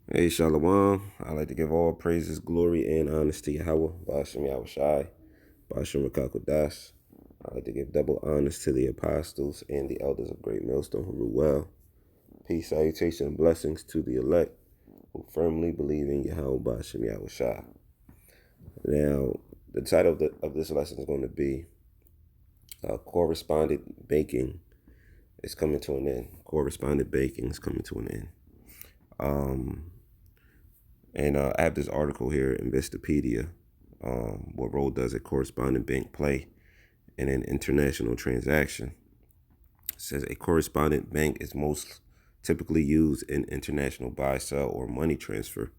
Hey, Shalom. I like to give all praises, glory, and honor to Yahweh, Ba'ashem Yahushai, Ba'ashem Rakakodas. I like to give double honors to the apostles and the elders of Great Millstone who rule well. Peace, salutation, and blessings to the elect who firmly believe in Yahweh, Ba'ashem Yahushai. Now, the title of this lesson is going to be Correspondent Banking is coming to an end. Correspondent Banking is coming to an end. And I have this article here in Vistapedia. What role does a correspondent bank play in an international transaction? It says a correspondent bank is most typically used in international buy, sell, or money transfer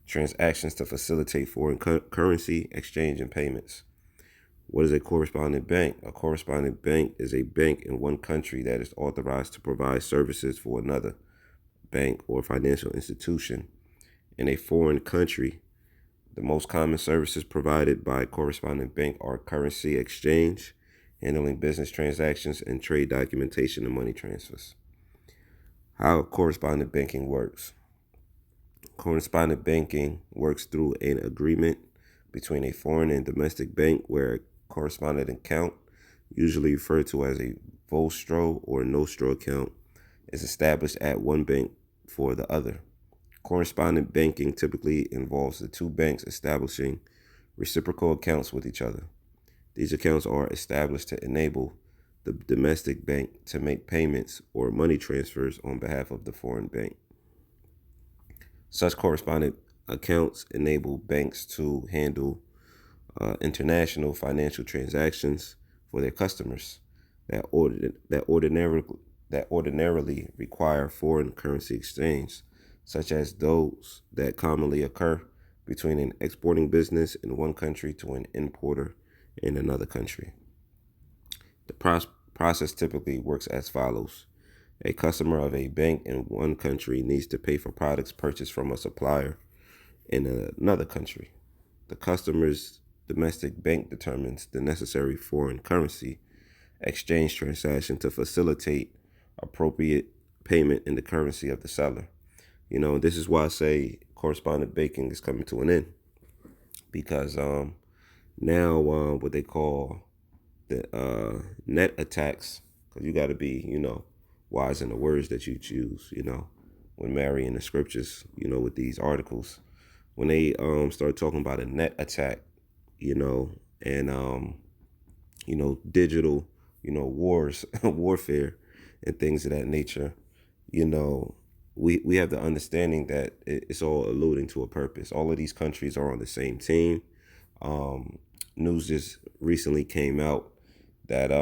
transactions to facilitate foreign currency exchange and payments. What is a correspondent bank? A correspondent bank is a bank in one country that is authorized to provide services for another bank or financial institution in a foreign country. The most common services provided by a correspondent bank are currency exchange, handling business transactions, and trade documentation and money transfers. How correspondent banking works. Correspondent banking works through an agreement between a foreign and domestic bank where a correspondent account, usually referred to as a Vostro or Nostro account, is established at one bank for the other. Correspondent banking typically involves the two banks establishing reciprocal accounts with each other. These accounts are established to enable the domestic bank to make payments or money transfers on behalf of the foreign bank. Such correspondent accounts enable banks to handle international financial transactions for their customers that ordinarily require foreign currency exchange, such as those that commonly occur between an exporting business in one country to an importer in another country. The process typically works as follows. A customer of a bank in one country needs to pay for products purchased from a supplier in another country. The customer's domestic bank determines the necessary foreign currency exchange transaction to facilitate appropriate payment in the currency of the seller. This is why I say correspondent banking is coming to an end, because now what they call the net attacks, because you got to be wise in the words that you choose, when marrying the scriptures, with these articles, when they start talking about a net attack, and digital, wars, warfare, and things of that nature, you know, we have the understanding that it's all alluding to a purpose. All of these countries are on the same team. News just recently came out that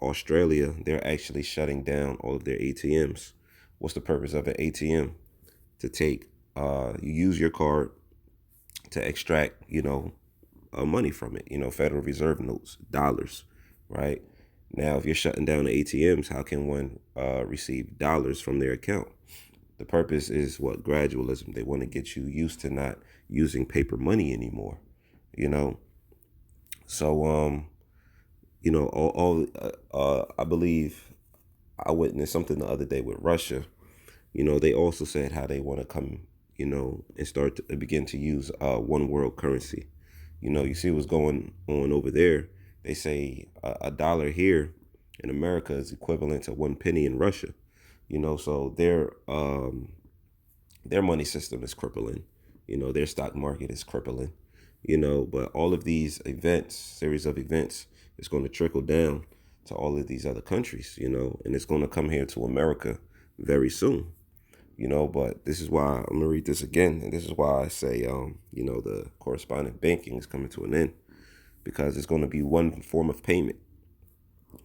Australia, they're actually shutting down all of their ATMs. What's the purpose of an ATM? To take, you use your card to extract, money from it, Federal Reserve notes, dollars, right? Now, if you're shutting down the ATMs, how can one receive dollars from their account? The purpose is what? Gradualism. They want to get you used to not using paper money anymore, you know? So, I believe I witnessed something the other day with Russia. They also said how they want to come, and start to begin to use one world currency. You see what's going on over there. They say a dollar here in America is equivalent to 1 penny in Russia. So their money system is crippling. Their stock market is crippling. But all of these series of events, is going to trickle down to all of these other countries. And it's going to come here to America very soon. But this is why I'm gonna read this again, and this is why I say, the correspondent banking is coming to an end, because it's going to be one form of payment,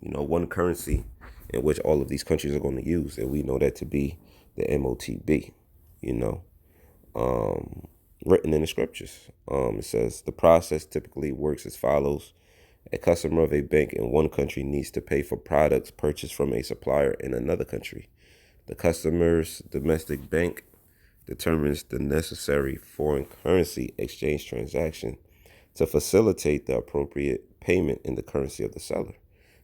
one currency in which all of these countries are going to use, and we know that to be the MOTB, you know, written in the scriptures. It says the process typically works as follows. A customer of a bank in one country needs to pay for products purchased from a supplier in another country. The customer's domestic bank determines the necessary foreign currency exchange transaction to facilitate the appropriate payment in the currency of the seller.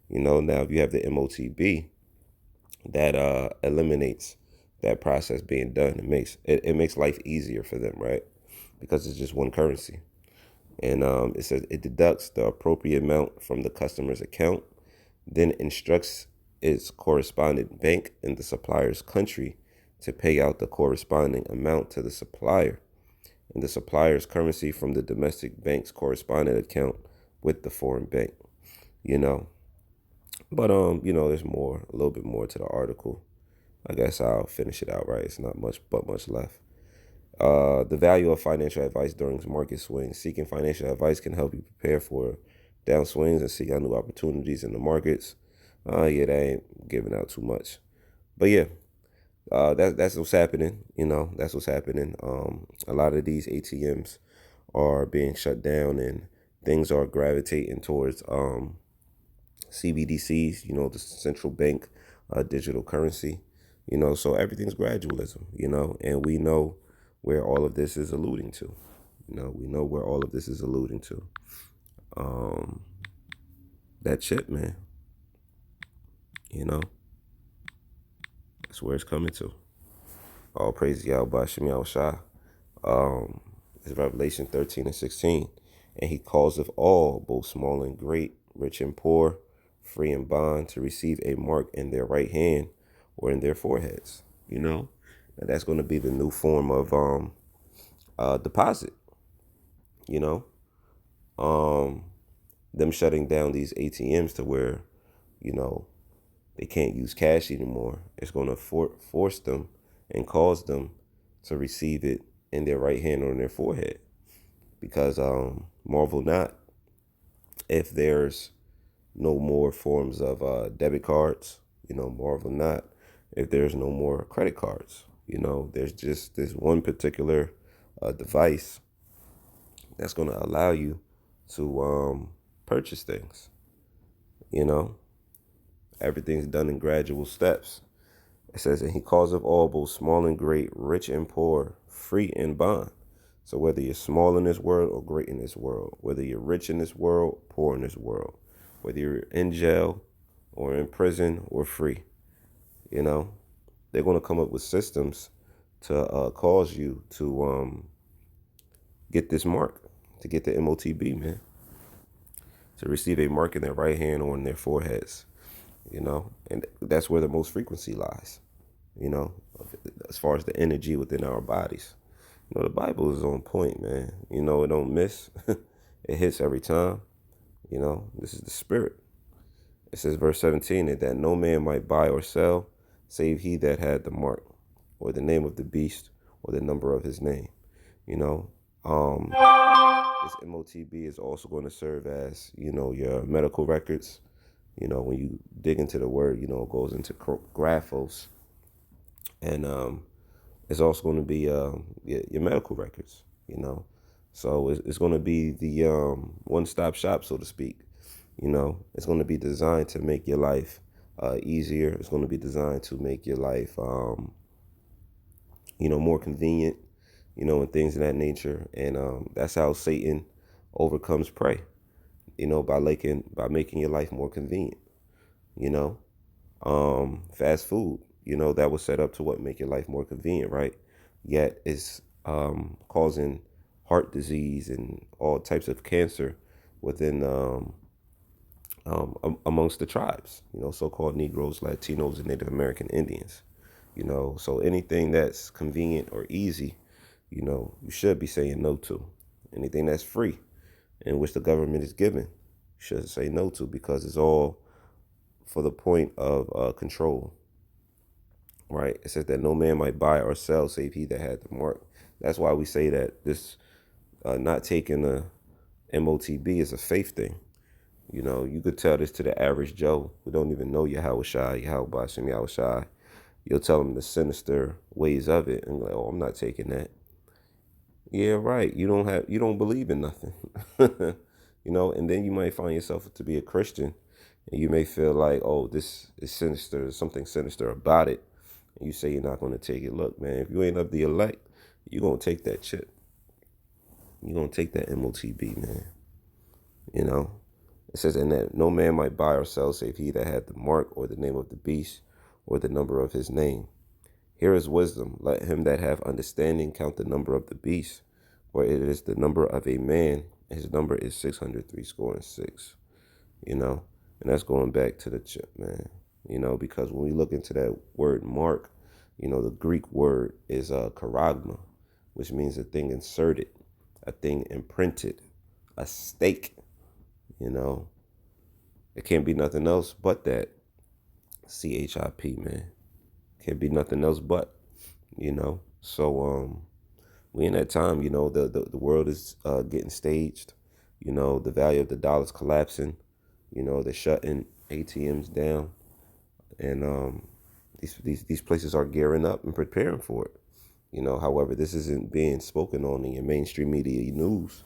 Now if you have the MOTB, that eliminates that process being done. It makes life easier for them, right? Because it's just one currency. And it says it deducts the appropriate amount from the customer's account, then instructs its correspondent bank in the supplier's country to pay out the corresponding amount to the supplier and the supplier's currency from the domestic bank's correspondent account with the foreign bank, you know. But there's a little bit more to the article. I guess I'll finish it out, right? It's not much left. The value of financial advice during market swings. Seeking financial advice can help you prepare for downswings and seek out new opportunities in the markets. Yeah, that ain't giving out too much. But yeah, that's what's happening. That's what's happening. A lot of these ATMs are being shut down, and things are gravitating towards CBDCs. The central bank digital currency. So everything's gradualism. And we know where all of this is alluding to. We know where all of this is alluding to. That chip, man. That's where it's coming to. All praise Yahweh Shem Yahushua. It's Revelation 13 and 16. And he calls of all, both small and great, rich and poor, free and bond, to receive a mark in their right hand or in their foreheads. And that's going to be the new form of deposit. Them shutting down these ATMs to where, they can't use cash anymore. It's going to force them and cause them to receive it in their right hand or in their forehead. Because marvel not if there's no more forms of debit cards. Marvel not if there's no more credit cards. There's just this one particular device that's going to allow you to purchase things. Everything's done in gradual steps. It says, and he calls of all, both small and great, rich and poor, free and bond. So whether you're small in this world or great in this world, whether you're rich in this world, poor in this world, whether you're in jail or in prison or free, they're going to come up with systems to cause you to get this mark, to get the MOTB, man, to receive a mark in their right hand or in their foreheads. And that's where the most frequency lies, as far as the energy within our bodies. The Bible is on point, man. It don't miss. It hits every time. This is the spirit. It says, verse 17, that no man might buy or sell, save he that had the mark, or the name of the beast, or the number of his name. This MOTB is also going to serve as, your medical records. When you dig into the word, it goes into graphos. And it's also going to be your medical records, So it's going to be the one-stop shop, so to speak. It's going to be designed to make your life easier. It's going to be designed to make your life, more convenient, and things of that nature. And that's how Satan overcomes prey, by making your life more convenient. Fast food, that was set up to make your life more convenient, right? Yet it's causing heart disease and all types of cancer within amongst the tribes, so-called Negroes, Latinos, and Native American Indians. So anything that's convenient or easy, you should be saying no to. Anything that's free, in which the government is giving, you should say no to, because it's all for the point of control, right? It says that no man might buy or sell save he that had the mark. That's why we say that this not taking a MOTB is a faith thing. You could tell this to the average Joe who don't even know Yahweh Shem Yahushua. You'll tell them the sinister ways of it, and like, oh, I'm not taking that. Yeah, right. You don't believe in nothing, and then you might find yourself to be a Christian, and you may feel like, oh, this is sinister. There's something sinister about it, and you say you're not going to take it. Look, man, if you ain't of the elect, you're going to take that chip. You're going to take that MOTB, man. It says, and that no man might buy or sell save he that had the mark or the name of the beast or the number of his name. Here is wisdom. Let him that have understanding count the number of the beast, for it is the number of a man. His number is 603 score and six. And that's going back to the chip, man. Because when we look into that word mark, the Greek word is charagma, which means a thing inserted, a thing imprinted, a stake. It can't be nothing else but that. CHIP, man. Can't be nothing else but, So we in that time, the world is getting staged. The value of the dollar is collapsing. They're shutting ATMs down, and these places are gearing up and preparing for it. However, this isn't being spoken on in your mainstream media news.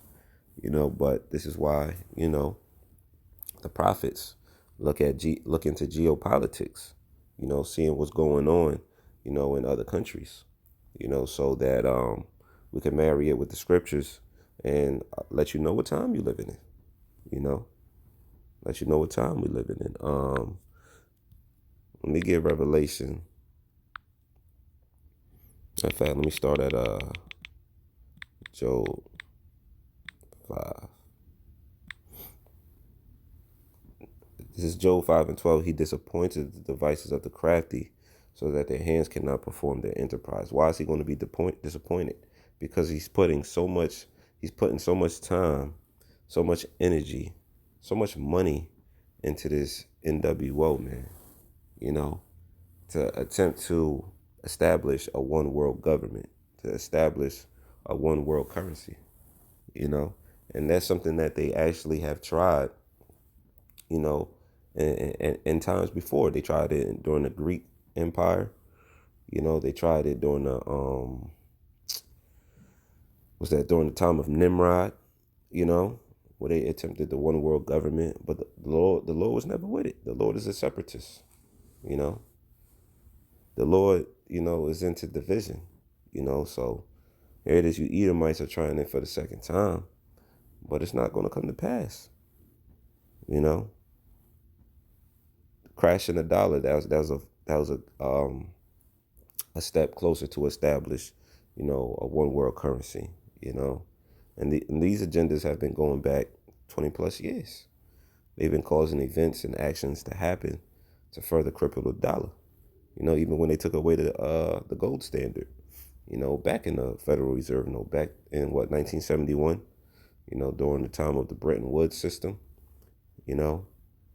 But this is why the prophets look into geopolitics. Seeing what's going on, in other countries. So that we can marry it with the scriptures and let you know what time you're living in. Let you know what time we're living in. Let me get Revelation. In fact, let me start at Job 5. This is Job 5 and 12. He disappointed the devices of the crafty so that their hands cannot perform their enterprise. Why is he going to be disappointed? Because he's putting so much time, so much energy, so much money into this NWO, man, to attempt to establish a one world government, to establish a one world currency, and that's something that they actually have tried, in times before. They tried it during the Greek Empire. They tried it during during the time of Nimrod, where they attempted the one world government, but the Lord was never with it. The Lord is a separatist, The Lord, is into division, so here it is, you Edomites are trying it for the second time, but it's not going to come to pass, Crashing the dollar, that was a step closer to establish, a one world currency, and these agendas have been going back 20 plus years. They've been causing events and actions to happen to further cripple the dollar. Even when they took away the gold standard, back in the Federal Reserve note, back in 1971, during the time of the Bretton Woods system,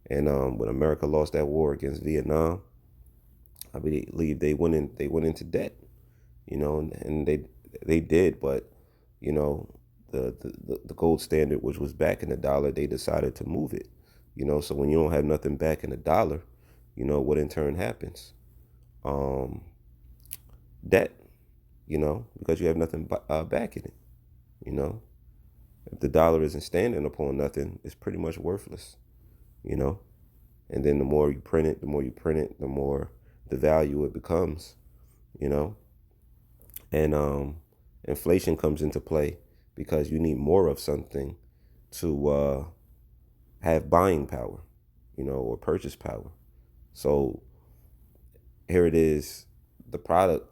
and when America lost that war against Vietnam, I believe they went into debt, and they did, but the gold standard, which was back in the dollar, they decided to move it, so when you don't have nothing back in the dollar, what in turn happens? Debt, because you have nothing back in it, if the dollar isn't standing upon nothing, it's pretty much worthless, and then the more you print it, the more the value it becomes, and inflation comes into play because you need more of something to have buying power, or purchase power. So here it is, the product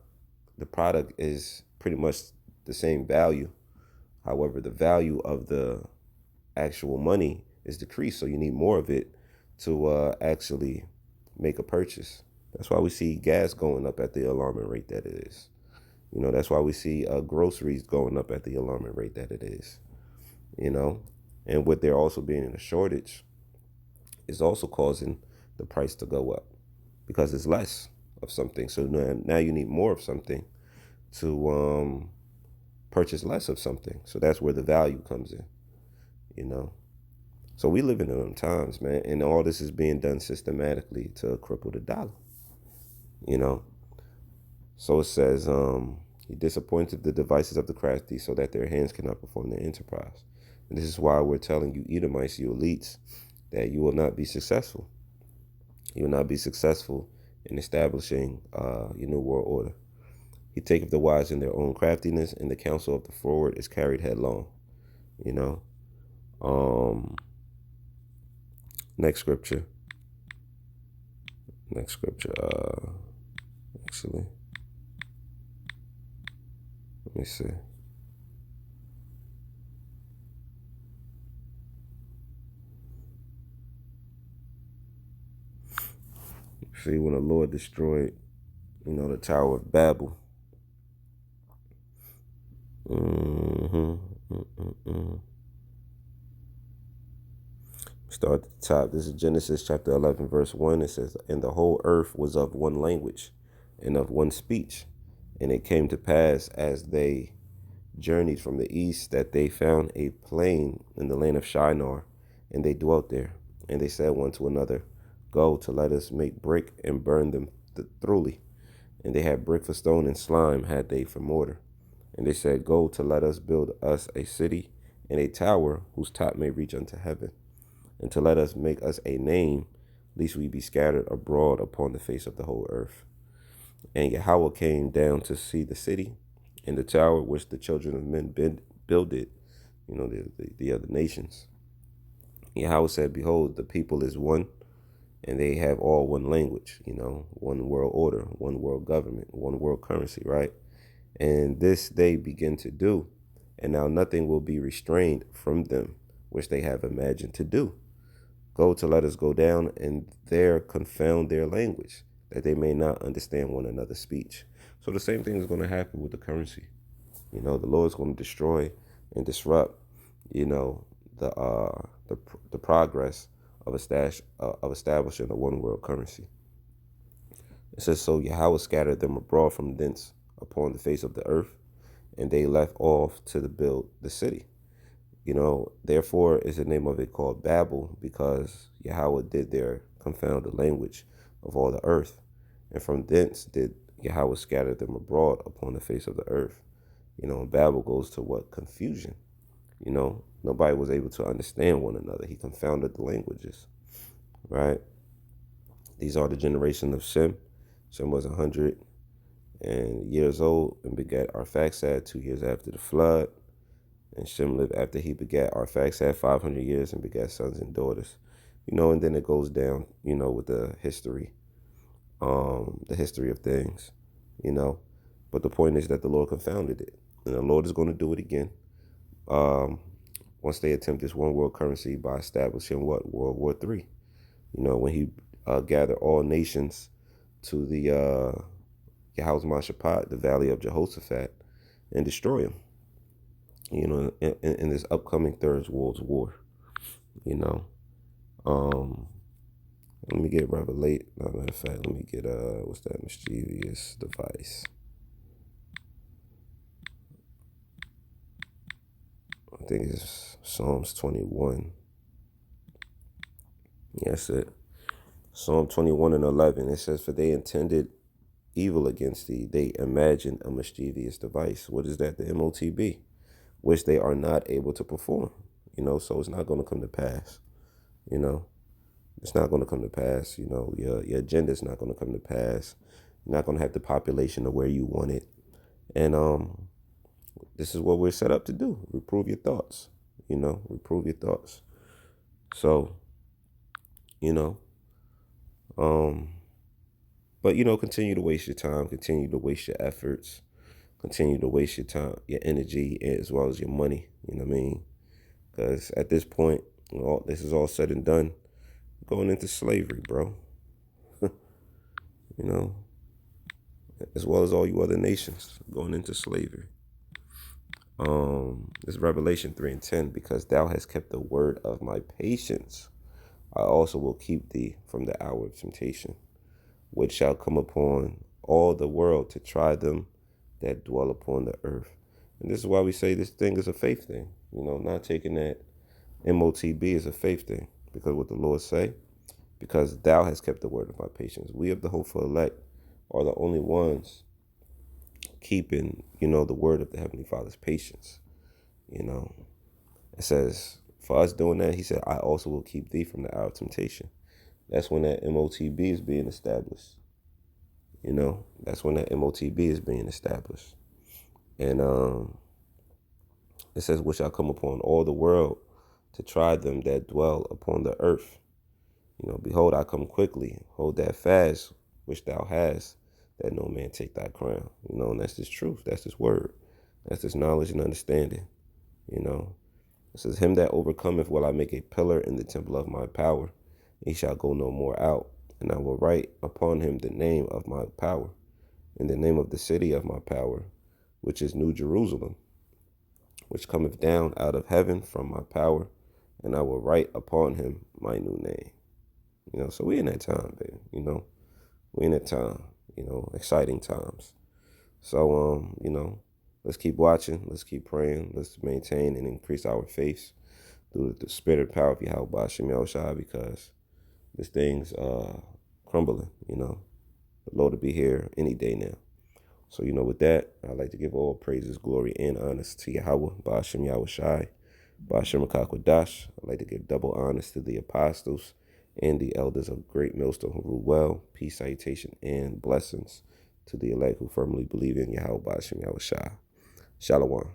is pretty much the same value. However, the value of the actual money is decreased, so you need more of it to actually make a purchase. That's why we see gas going up at the alarming rate that it is. That's why we see groceries going up at the alarming rate that it is. And with there also being in a shortage is also causing the price to go up because it's less of something. So now you need more of something to purchase less of something. So that's where the value comes in, So we live in them times, man, and all this is being done systematically to cripple the dollar, So it says, he disappointed the devices of the crafty so that their hands cannot perform their enterprise. And this is why we're telling you Edomites, you elites, that you will not be successful. You will not be successful in establishing your new world order. He taketh the wise in their own craftiness, and the counsel of the forward is carried headlong. Next scripture. Actually. Let me see. See, when the Lord destroyed, the Tower of Babel. Mm-hmm. Mm-mm-mm. Start at the top. This is Genesis chapter 11, verse 1. It says, "And the whole earth was of one language and of one speech. And it came to pass as they journeyed from the east that they found a plain in the land of Shinar, and they dwelt there. And they said one to another, Go to let us make brick and burn them thoroughly. And they had brick for stone and slime had they for mortar. And they said, Go to let us build us a city and a tower whose top may reach unto heaven, and to let us make us a name, lest we be scattered abroad upon the face of the whole earth. And Yahweh came down to see the city and the tower which the children of men builded, the other nations. Yahweh said, Behold, the people is one, and they have all one language, one world order, one world government, one world currency, right? And this they begin to do, and now nothing will be restrained from them, which they have imagined to do. Go to let us go down and there confound their language, that they may not understand one another's speech. So the same thing is going to happen with the currency. The Lord's going to destroy and disrupt, the the progress of establishing a one world currency. It says, So Yahweh scattered them abroad from thence upon the face of the earth, and they left off to build the city. Therefore is the name of it called Babel, because Yahweh did there confound the language of all the earth. And from thence did Yahweh scatter them abroad upon the face of the earth. And Babel goes to what? Confusion. Nobody was able to understand one another. He confounded the languages, right? These are the generation of Shem. Shem was 100 years old and begat Arphaxad 2 years after the flood. And Shem lived after he begat Arphaxad 500 years and begat sons and daughters. And then it goes down, with the history of things, But the point is that the Lord confounded it. And the Lord is going to do it again. Once they attempt this one world currency by establishing what? World War III. When he gathered all nations to the Yahweh Mashaphat, the valley of Jehoshaphat, and destroy them. In this upcoming Third World War. Let me get Revelate. No, matter of fact, let me get what's that mischievous device? I think it's Psalms 21. Yes, it. Psalm 21 and 11. It says, For they intended evil against thee. They imagined a mischievous device. What is that? The MOTB, which they are not able to perform. So it's not going to come to pass. It's not going to come to pass. Your agenda is not going to come to pass. You're not going to have the population of where you want it. And this is what we're set up to do. Reprove your thoughts. Reprove your thoughts. So, but continue to waste your time, continue to waste your efforts, continue to waste your time, your energy, as well as your money. You know what I mean? Because at this point, this is all said and done, going into slavery, bro. As well as all you other nations going into slavery. This Revelation 3 and 10, because thou hast kept the word of my patience, I also will keep thee from the hour of temptation, which shall come upon all the world to try them that dwell upon the earth. And this is why we say this thing is a faith thing. Not taking that MOTB is a faith thing. Because what the Lord say, because thou hast kept the word of my patience. We of the hopeful elect are the only ones keeping, the word of the Heavenly Father's patience. It says, for us doing that, he said, I also will keep thee from the hour of temptation. That's when that MOTB is being established. That's when that MOTB is being established. And it says, which shall come upon all the world to try them that dwell upon the earth. Behold, I come quickly. Hold that fast, which thou hast, that no man take thy crown. And that's this truth. That's this word. That's this knowledge and understanding, you know. It says, him that overcometh will I make a pillar in the temple of my power. He shall go no more out. And I will write upon him the name of my power, and the name of the city of my power, which is New Jerusalem, which cometh down out of heaven from my power, and I will write upon him my new name. So we in that time, baby. We in that time. Exciting times. So let's keep watching. Let's keep praying. Let's maintain and increase our faith through the spirit and power of Yahweh Shem Yahushua, because this thing's crumbling. The Lord will be here any day now. So, with that, I'd like to give all praises, glory, and honors to Yahweh, Ba'ashem Yahushai, Ba'ashem Akakwadash. I'd like to give double honors to the apostles and the elders of Great Millstone who rule well. Peace, salutation, and blessings to the elect who firmly believe in Yahweh, Ba'ashem Yahushai. Shalom.